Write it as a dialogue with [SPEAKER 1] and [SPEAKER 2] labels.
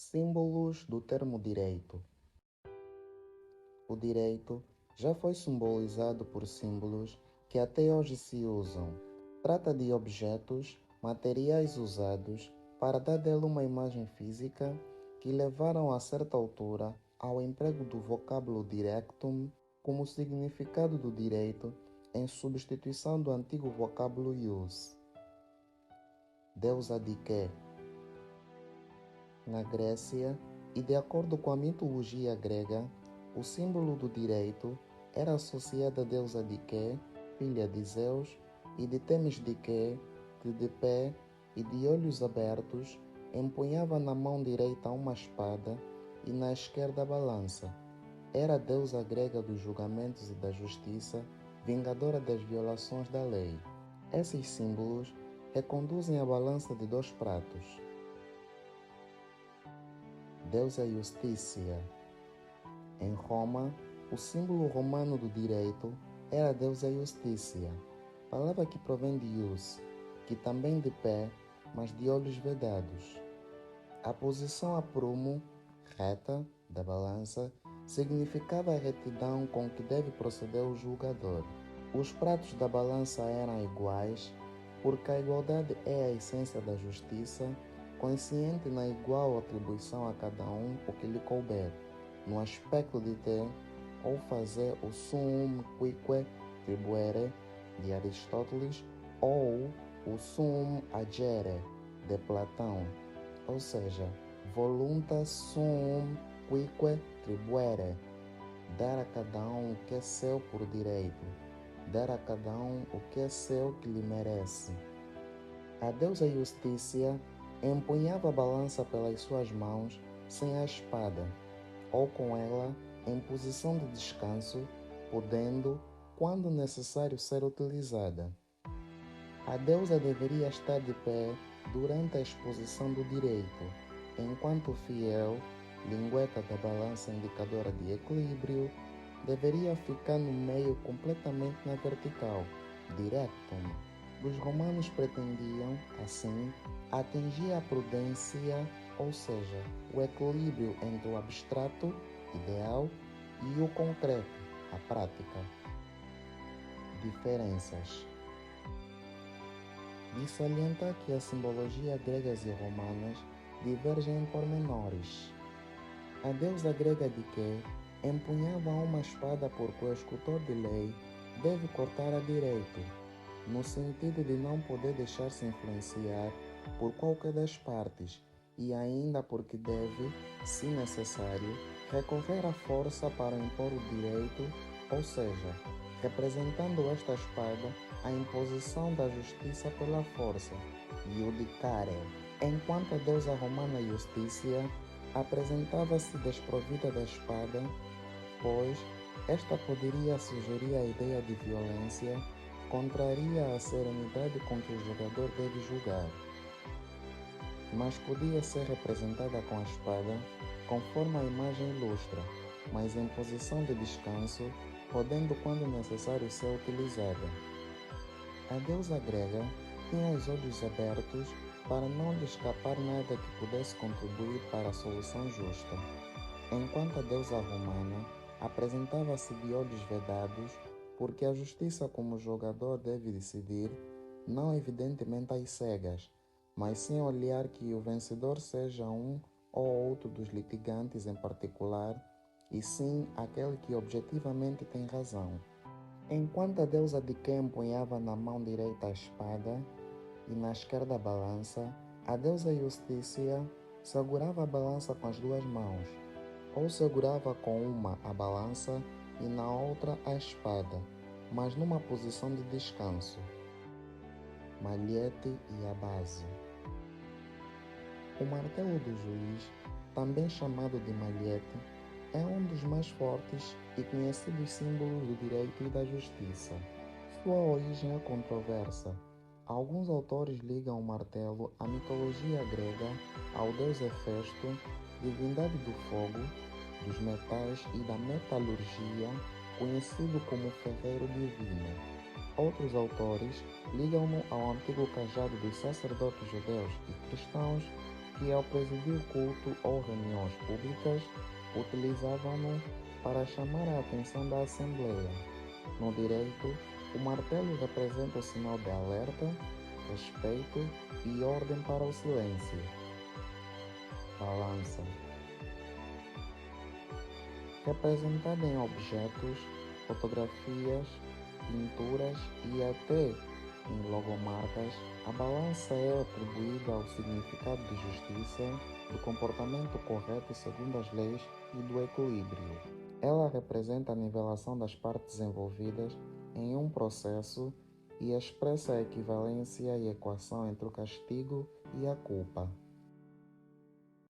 [SPEAKER 1] Símbolos do termo direito. O direito já foi simbolizado por símbolos que até hoje se usam. Trata de objetos, materiais usados para dar dele uma imagem física que levaram a certa altura ao emprego do vocábulo directum como significado do direito em substituição do antigo vocábulo ius. Deusa de quê? Na Grécia, e de acordo com a mitologia grega, o símbolo do direito era associado à deusa Diké, filha de Zeus, e de Temis Diké, que de pé e de olhos abertos empunhava na mão direita uma espada e na esquerda a balança. Era a deusa grega dos julgamentos e da justiça, vingadora das violações da lei. Esses símbolos reconduzem a balança de dois pratos. Deusa Iustícia. Em Roma, o símbolo romano do direito era a deusa Iustícia, palavra que provém de ius, que também de pé, mas de olhos vedados. A posição a prumo, reta, da balança, significava a retidão com que deve proceder o julgador. Os pratos da balança eram iguais, porque a igualdade é a essência da justiça, consciente na igual atribuição a cada um o que lhe couber, no aspecto de ter ou fazer o suum cuique tribuere, de Aristóteles, ou o suum agere, de Platão, ou seja, voluntas suum cuique tribuere, dar a cada um o que é seu por direito, dar a cada um o que é seu que lhe merece. A deusa Justícia empunhava a balança pelas suas mãos sem a espada, ou com ela em posição de descanso, podendo, quando necessário, ser utilizada. A deusa deveria estar de pé durante a exposição do direito, enquanto o fiel, lingueta da balança indicadora de equilíbrio, deveria ficar no meio completamente na vertical, directum. Os romanos pretendiam, assim, atingir a prudência, ou seja, o equilíbrio entre o abstrato, ideal, e o concreto, a prática. Diferenças. De salientar que a simbologia gregas e romanas divergem em pormenores. A deusa grega Diké empunhava uma espada porque o escultor de lei deve cortar a direito, no sentido de não poder deixar-se influenciar por qualquer das partes e ainda porque deve, se necessário, recorrer à força para impor o direito, ou seja, representando esta espada a imposição da justiça pela força, iudicare, enquanto a deusa romana Justícia apresentava-se desprovida da espada, pois esta poderia sugerir a ideia de violência, contraria a serenidade com que o jogador deve julgar. Mas podia ser representada com a espada, conforme a imagem ilustra, mas em posição de descanso, podendo quando necessário ser utilizada. A deusa grega tinha os olhos abertos para não lhe escapar nada que pudesse contribuir para a solução justa, enquanto a deusa romana apresentava-se de olhos vedados, porque a justiça como jogador deve decidir, não evidentemente às cegas, mas sim olhar que o vencedor seja um ou outro dos litigantes em particular, e sim aquele que objetivamente tem razão. Enquanto a deusa Diké empunhava na mão direita a espada e na esquerda a balança, a deusa Justícia segurava a balança com as duas mãos, ou segurava com uma a balança e na outra a espada, mas numa posição de descanso. Malhete e a base. O martelo do juiz, também chamado de malhete, é um dos mais fortes e conhecidos símbolos do direito e da justiça. Sua origem é controversa. Alguns autores ligam o martelo à mitologia grega, ao deus Hefesto, divindade do fogo, dos metais e da metalurgia, conhecido como ferreiro divino. Outros autores ligam-no ao antigo cajado dos sacerdotes judeus e cristãos, que ao presidir culto ou reuniões públicas, utilizavam-no para chamar a atenção da Assembleia. No direito, o martelo representa o sinal de alerta, respeito e ordem para o silêncio. Balança. Representada em objetos, fotografias, pinturas e até em logomarcas, a balança é atribuída ao significado de justiça, do comportamento correto segundo as leis e do equilíbrio. Ela representa a nivelação das partes envolvidas em um processo e expressa a equivalência e equação entre o castigo e a culpa.